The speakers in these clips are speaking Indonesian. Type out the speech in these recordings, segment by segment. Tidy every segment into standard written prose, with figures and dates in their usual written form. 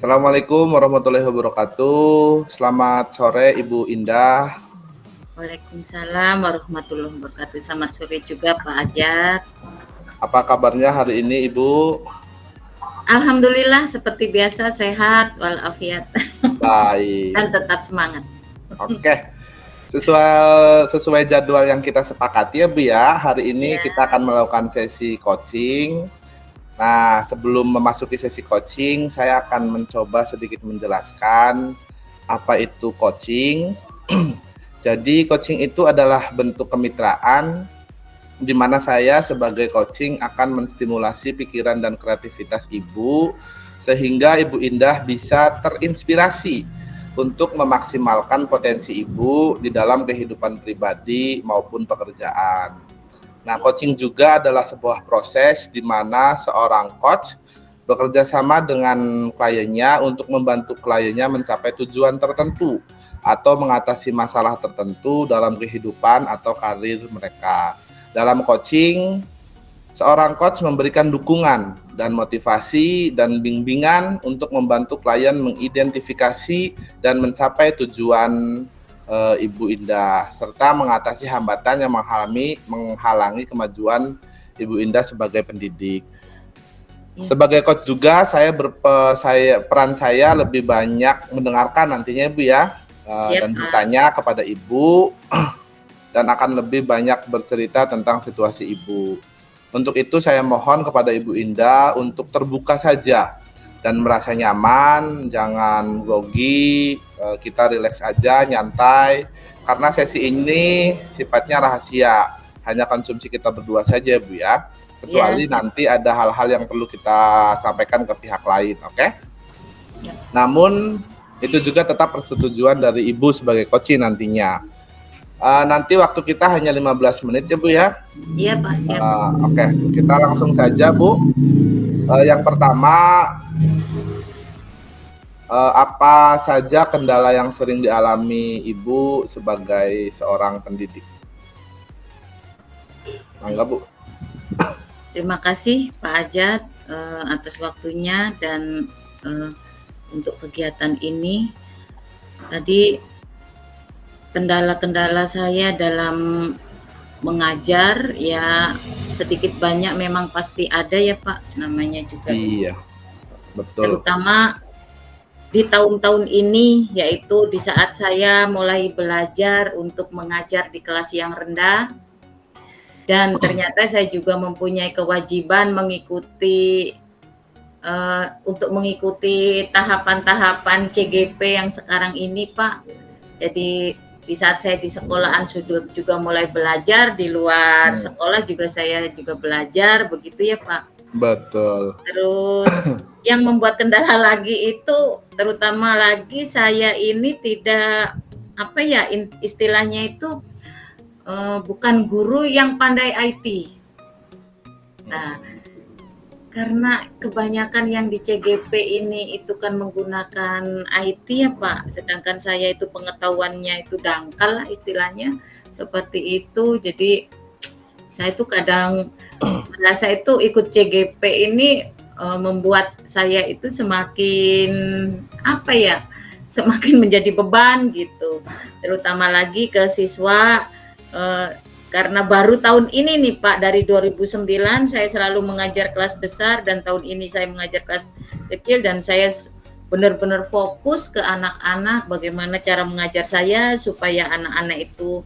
Assalamualaikum warahmatullahi wabarakatuh. Selamat sore Ibu Indah. Waalaikumsalam warahmatullahi wabarakatuh. Selamat sore juga Pak Ajat. Apa kabarnya hari ini Ibu? Alhamdulillah seperti biasa sehat walafiat Baik. dan tetap semangat. Oke. Sesuai jadwal yang kita sepakati ya Bu ya. Hari ini Ya, kita akan melakukan sesi coaching. Nah, sebelum memasuki sesi coaching, saya akan mencoba sedikit menjelaskan apa itu coaching. Jadi coaching itu adalah bentuk kemitraan di mana saya sebagai coaching akan menstimulasi pikiran dan kreativitas Ibu sehingga Ibu Indah bisa terinspirasi untuk memaksimalkan potensi Ibu di dalam kehidupan pribadi maupun pekerjaan. Nah, coaching juga adalah sebuah proses di mana seorang coach bekerja sama dengan kliennya untuk membantu kliennya mencapai tujuan tertentu atau mengatasi masalah tertentu dalam kehidupan atau karir mereka. Dalam coaching, seorang coach memberikan dukungan dan motivasi dan bimbingan untuk membantu klien mengidentifikasi dan mencapai tujuan Ibu Indah serta mengatasi hambatan yang menghalangi kemajuan Ibu Indah sebagai pendidik. ya, Sebagai coach juga peran saya lebih banyak mendengarkan nantinya Ibu ya, siap dan Pak. bertanya kepada Ibu dan akan lebih banyak bercerita tentang situasi Ibu. Untuk itu saya mohon kepada Ibu Indah untuk terbuka saja dan merasa nyaman, jangan grogi, kita rileks aja, nyantai. Karena sesi ini sifatnya rahasia, hanya konsumsi kita berdua saja Bu ya. Kecuali Ya, nanti ada hal-hal yang perlu kita sampaikan ke pihak lain, oke? ya, Namun itu juga tetap persetujuan dari Ibu sebagai coach nantinya. Nanti waktu kita hanya 15 menit ya Bu ya. iya Pak, siap. Oke, kita langsung saja Bu. Yang pertama, apa saja kendala yang sering dialami Ibu sebagai seorang pendidik? Mangga Bu. Terima kasih Pak Ajat atas waktunya dan untuk kegiatan ini. Tadi kendala-kendala saya dalam mengajar ya sedikit banyak memang pasti ada ya Pak, namanya juga Iya, betul. terutama di tahun-tahun ini, yaitu di saat saya mulai belajar untuk mengajar di kelas yang rendah dan ternyata saya juga mempunyai kewajiban mengikuti untuk mengikuti tahapan-tahapan CGP yang sekarang ini Pak. Jadi di saat saya di sekolahan sudah juga mulai belajar, di luar sekolah juga saya juga belajar, begitu ya Pak. Betul. Terus yang membuat kendala lagi itu terutama lagi saya ini tidak apa ya istilahnya itu bukan guru yang pandai IT. Nah, karena kebanyakan yang di CGP ini itu kan menggunakan IT ya Pak, sedangkan saya itu pengetahuannya itu dangkal lah istilahnya seperti itu. Jadi saya itu kadang merasa itu ikut CGP ini membuat saya itu semakin apa ya, semakin menjadi beban gitu. Terutama lagi ke siswa karena baru tahun ini nih Pak, dari 2009 saya selalu mengajar kelas besar dan tahun ini saya mengajar kelas kecil dan saya benar-benar fokus ke anak-anak, bagaimana cara mengajar saya supaya anak-anak itu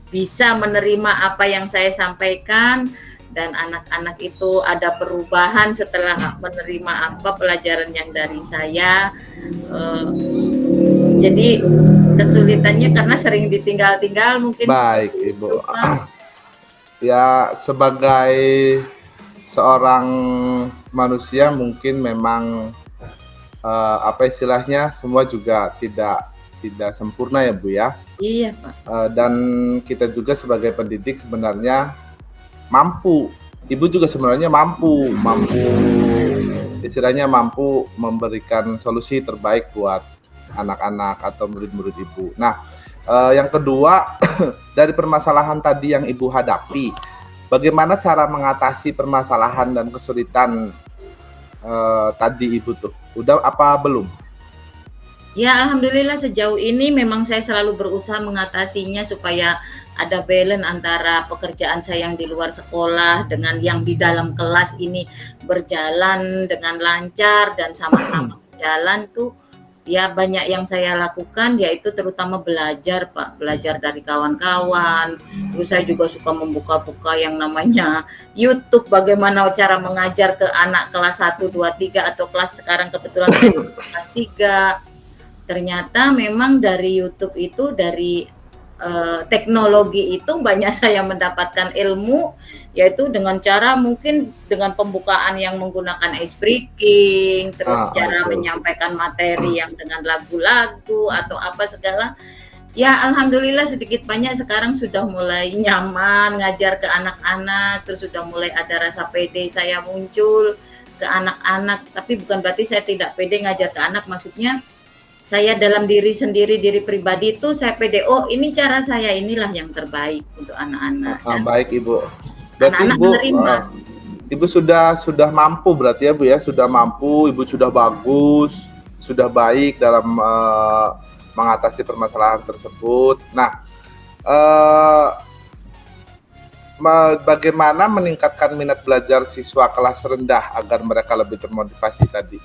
bisa menerima apa yang saya sampaikan dan anak-anak itu ada perubahan setelah menerima apa pelajaran yang dari saya. Jadi kesulitannya karena sering ditinggal-tinggal mungkin. Baik Ibu. Ya, sebagai seorang manusia mungkin memang apa istilahnya, semua juga tidak sempurna ya Bu ya. Iya Pak. Dan kita juga sebagai pendidik sebenarnya mampu. Ibu juga sebenarnya mampu istilahnya mampu memberikan solusi terbaik buat anak-anak atau murid-murid Ibu. Nah, yang kedua dari permasalahan tadi yang Ibu hadapi, bagaimana cara mengatasi permasalahan dan kesulitan tadi Ibu tuh? Udah apa belum? Ya, alhamdulillah sejauh ini memang saya selalu berusaha mengatasinya supaya ada balance antara pekerjaan saya yang di luar sekolah dengan yang di dalam kelas ini berjalan dengan lancar dan sama-sama berjalan tuh ya banyak yang saya lakukan yaitu terutama belajar Pak, belajar dari kawan-kawan. Terus saya juga suka membuka-buka yang namanya YouTube bagaimana cara mengajar ke anak kelas 1, 2, 3 atau kelas sekarang kebetulan saya kelas 3. Ternyata memang dari YouTube itu, dari teknologi itu banyak saya mendapatkan ilmu, yaitu dengan cara mungkin dengan pembukaan yang menggunakan ice breaking, terus cara Betul. menyampaikan materi yang dengan lagu-lagu atau apa segala. Ya alhamdulillah sedikit banyak sekarang sudah mulai nyaman ngajar ke anak-anak, terus sudah mulai ada rasa pede saya muncul ke anak-anak. Tapi bukan berarti saya tidak pede ngajar ke anak, maksudnya saya dalam diri sendiri, diri pribadi itu saya pede, oh ini cara saya, inilah yang terbaik untuk anak-anak. Dan Baik Ibu. Berarti anak-anak Ibu, menerima. Ibu sudah mampu berarti ya Bu ya, sudah mampu, Ibu sudah bagus, sudah baik dalam mengatasi permasalahan tersebut. Nah, bagaimana meningkatkan minat belajar siswa kelas rendah agar mereka lebih termotivasi tadi?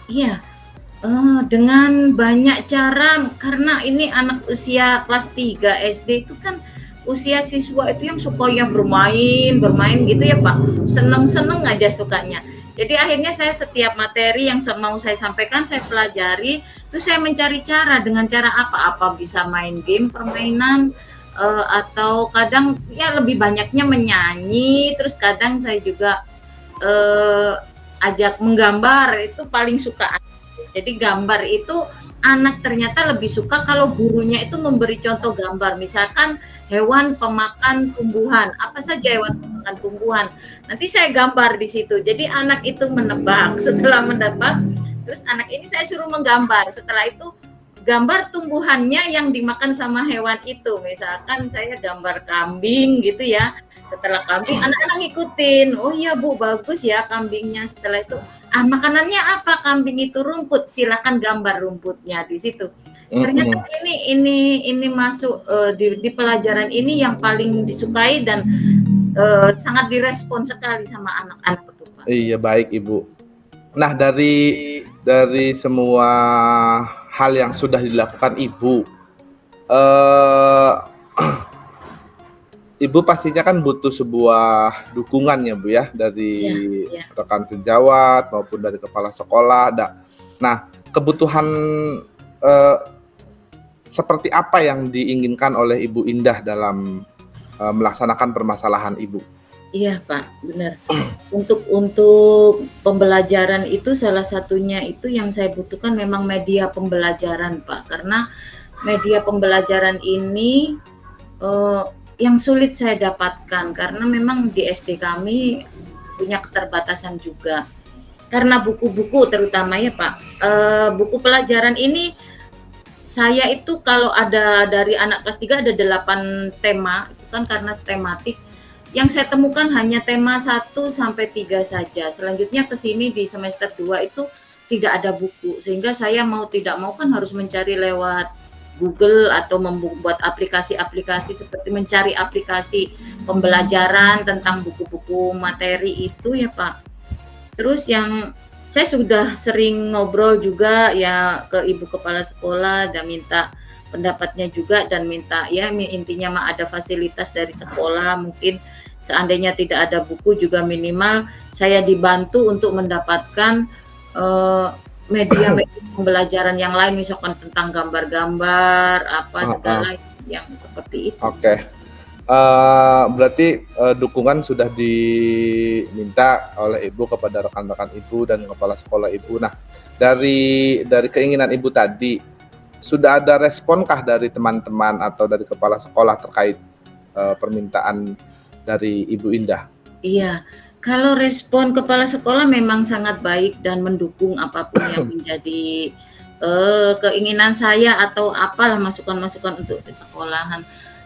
Iya, dengan banyak cara, karena ini anak usia kelas 3 SD itu kan usia siswa itu yang sukanya bermain gitu ya Pak, seneng-seneng aja sukanya. Jadi akhirnya saya setiap materi yang mau saya sampaikan, saya pelajari, terus saya mencari cara, dengan cara apa bisa main game, permainan, atau kadang ya lebih banyaknya menyanyi, terus kadang saya juga ajak menggambar, itu paling suka. Jadi gambar itu anak ternyata lebih suka kalau gurunya itu memberi contoh gambar. Misalkan hewan pemakan tumbuhan, apa saja hewan pemakan tumbuhan. Nanti saya gambar di situ. Jadi anak itu menebak. Setelah menebak, terus anak ini saya suruh menggambar. Setelah itu gambar tumbuhannya yang dimakan sama hewan itu. Misalkan saya gambar kambing gitu ya. Setelah kambing, anak-anak ngikutin. Oh iya Bu, bagus ya kambingnya. Setelah itu, makanannya apa? Kambing itu rumput. Silakan gambar rumputnya di situ. Ternyata ini masuk di pelajaran ini yang paling disukai dan sangat direspon sekali sama anak-anak itu, Pak. Iya, baik Ibu. Nah, dari semua hal yang sudah dilakukan Ibu, Ibu pastinya kan butuh sebuah dukungan ya Bu ya, dari rekan sejawat maupun dari kepala sekolah. Nah, kebutuhan seperti apa yang diinginkan oleh Ibu Indah dalam melaksanakan permasalahan Ibu? Iya Pak, benar. Untuk pembelajaran itu salah satunya itu yang saya butuhkan memang media pembelajaran Pak, karena media pembelajaran ini yang sulit saya dapatkan karena memang di SD kami punya keterbatasan juga. Karena buku-buku terutama ya Pak, buku pelajaran ini saya itu kalau ada dari anak kelas 3 ada 8 tema, itu kan karena tematik. Yang saya temukan hanya tema 1 sampai 3 saja. Selanjutnya ke sini di semester 2 itu tidak ada buku. Sehingga saya mau tidak mau kan harus mencari lewat Google atau membuat aplikasi-aplikasi seperti mencari aplikasi pembelajaran tentang buku-buku materi itu ya Pak. Terus yang saya sudah sering ngobrol juga ya ke ibu kepala sekolah dan minta pendapatnya juga dan minta ya intinya mah ada fasilitas dari sekolah, mungkin seandainya tidak ada buku juga minimal saya dibantu untuk mendapatkan media pembelajaran yang lain, misalkan tentang gambar-gambar apa segala yang seperti itu. Oke. Berarti dukungan sudah diminta oleh Ibu kepada rekan-rekan Ibu dan kepala sekolah Ibu. Nah, dari keinginan Ibu tadi, sudah ada responkah dari teman-teman atau dari kepala sekolah terkait permintaan dari Ibu Indah? Iya, kalau respon kepala sekolah memang sangat baik dan mendukung apapun yang menjadi keinginan saya atau apalah masukan-masukan untuk sekolahan.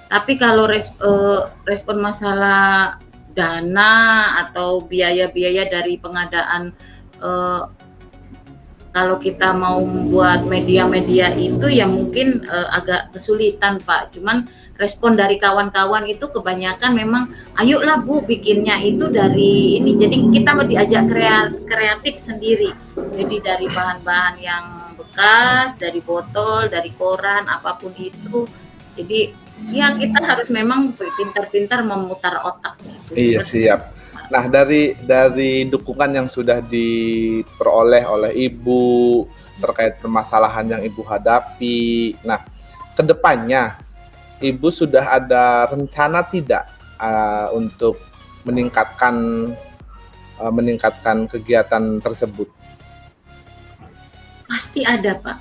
Tapi kalau respon masalah dana atau biaya-biaya dari pengadaan eh, kalau kita mau membuat media-media itu ya mungkin agak kesulitan Pak. Cuman respon dari kawan-kawan itu kebanyakan memang, ayolah Bu bikinnya itu dari ini. Jadi kita mau diajak kreatif sendiri. Jadi dari bahan-bahan yang bekas, dari botol, dari koran, apapun itu. Jadi ya kita harus memang pintar-pintar memutar otak gitu. Iya, siap. Nah, dari dukungan yang sudah diperoleh oleh Ibu terkait permasalahan yang Ibu hadapi. Nah, kedepannya Ibu sudah ada rencana tidak untuk meningkatkan kegiatan tersebut? Pasti ada Pak,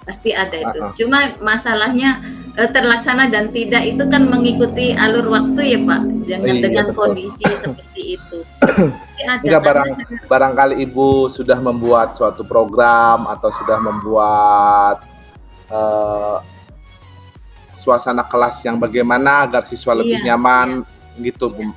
pasti ada itu. Cuma masalahnya terlaksana dan tidak itu kan mengikuti alur waktu ya Pak, dengan kondisi seperti itu. Enggak, barangkali Ibu sudah membuat suatu program atau sudah membuat suasana kelas yang bagaimana agar siswa lebih nyaman gitu Bu.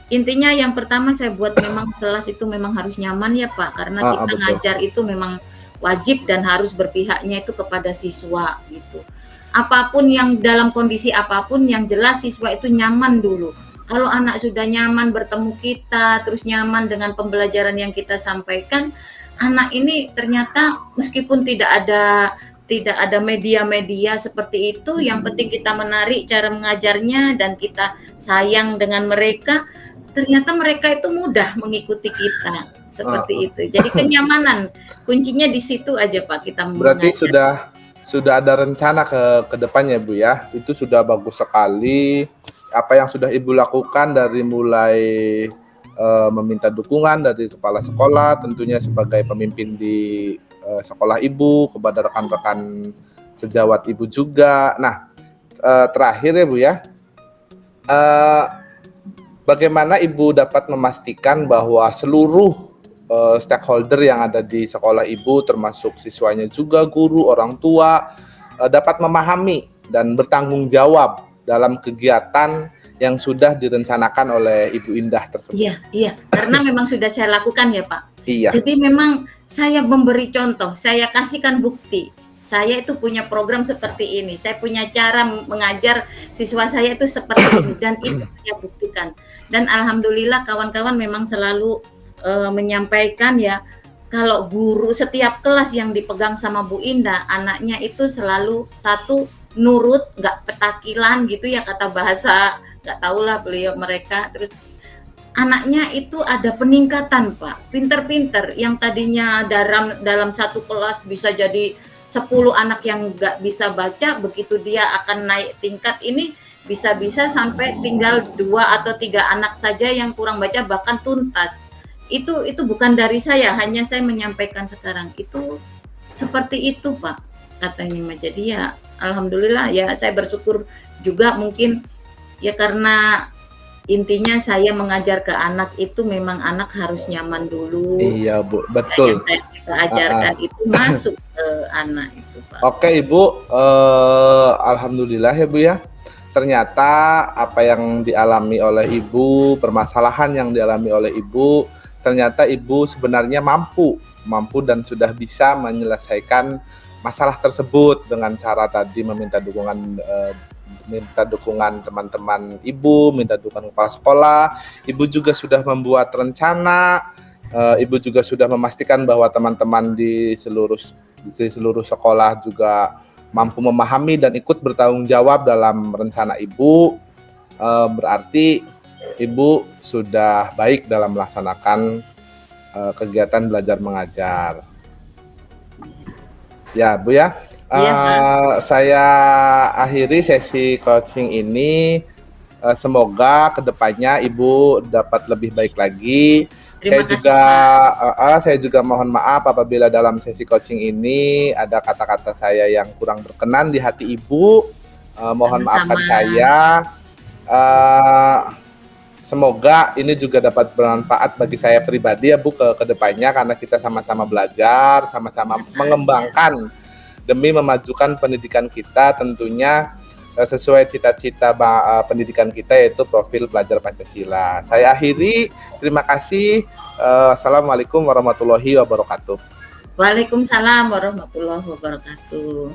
Intinya yang pertama saya buat memang kelas itu memang harus nyaman ya Pak, karena kita ngajar itu memang wajib dan harus berpihaknya itu kepada siswa gitu. Apapun yang dalam kondisi apapun yang jelas siswa itu nyaman dulu. Kalau anak sudah nyaman bertemu kita, terus nyaman dengan pembelajaran yang kita sampaikan, anak ini ternyata meskipun tidak ada media-media seperti itu, yang penting kita menarik cara mengajarnya dan kita sayang dengan mereka, ternyata mereka itu mudah mengikuti kita seperti itu. Jadi kenyamanan kuncinya di situ aja Pak kita. Berarti sudah ada rencana ke depannya Bu ya. Itu sudah bagus sekali. Apa yang sudah Ibu lakukan dari mulai meminta dukungan dari kepala sekolah, tentunya sebagai pemimpin di sekolah Ibu, kepada rekan-rekan sejawat Ibu juga. Nah, terakhir ya Bu ya, bagaimana Ibu dapat memastikan bahwa seluruh stakeholder yang ada di sekolah Ibu, termasuk siswanya juga, guru, orang tua, dapat memahami dan bertanggung jawab dalam kegiatan yang sudah direncanakan oleh Ibu Indah tersebut? Iya, karena memang sudah saya lakukan ya Pak. Iya. Jadi memang saya memberi contoh, saya kasihkan bukti. Saya itu punya program seperti ini, saya punya cara mengajar siswa saya itu seperti ini, dan itu saya buktikan. Dan alhamdulillah kawan-kawan memang selalu menyampaikan ya, kalau guru setiap kelas yang dipegang sama Bu Indah, anaknya itu selalu satu nurut, nggak petakilan gitu ya, kata bahasa nggak tahulah beliau mereka. Terus anaknya itu ada peningkatan Pak, pinter-pinter, yang tadinya dalam satu kelas bisa jadi 10 anak yang nggak bisa baca, begitu dia akan naik tingkat ini bisa-bisa sampai tinggal 2 atau 3 anak saja yang kurang baca, bahkan tuntas. Itu bukan dari saya, hanya saya menyampaikan sekarang. Itu seperti itu Pak katanya. Jadi ya alhamdulillah ya, saya bersyukur juga mungkin ya, karena intinya saya mengajar ke anak itu memang anak harus nyaman dulu. Iya Bu, betul. Yang saya ajarkan itu masuk ke anak itu Pak. Oke Ibu, alhamdulillah ya Bu ya. Ternyata apa yang dialami oleh Ibu, permasalahan yang dialami oleh Ibu, ternyata Ibu sebenarnya mampu dan sudah bisa menyelesaikan masalah tersebut dengan cara tadi meminta dukungan teman-teman Ibu, minta dukungan kepala sekolah. Ibu juga sudah membuat rencana, Ibu juga sudah memastikan bahwa teman-teman di seluruh sekolah juga mampu memahami dan ikut bertanggung jawab dalam rencana Ibu. Berarti Ibu sudah baik dalam melaksanakan kegiatan belajar mengajar. Ya Bu ya. Saya akhiri sesi coaching ini. Semoga kedepannya Ibu dapat lebih baik lagi. Saya juga mohon maaf apabila dalam sesi coaching ini ada kata-kata saya yang kurang berkenan di hati Ibu. Mohon maafkan saya. Semoga ini juga dapat bermanfaat bagi saya pribadi ya Bu ke depannya, karena kita sama-sama belajar, sama-sama mengembangkan demi memajukan pendidikan kita, tentunya sesuai cita-cita pendidikan kita, yaitu profil pelajar Pancasila. Saya akhiri, terima kasih. Assalamualaikum warahmatullahi wabarakatuh. Waalaikumsalam warahmatullahi wabarakatuh.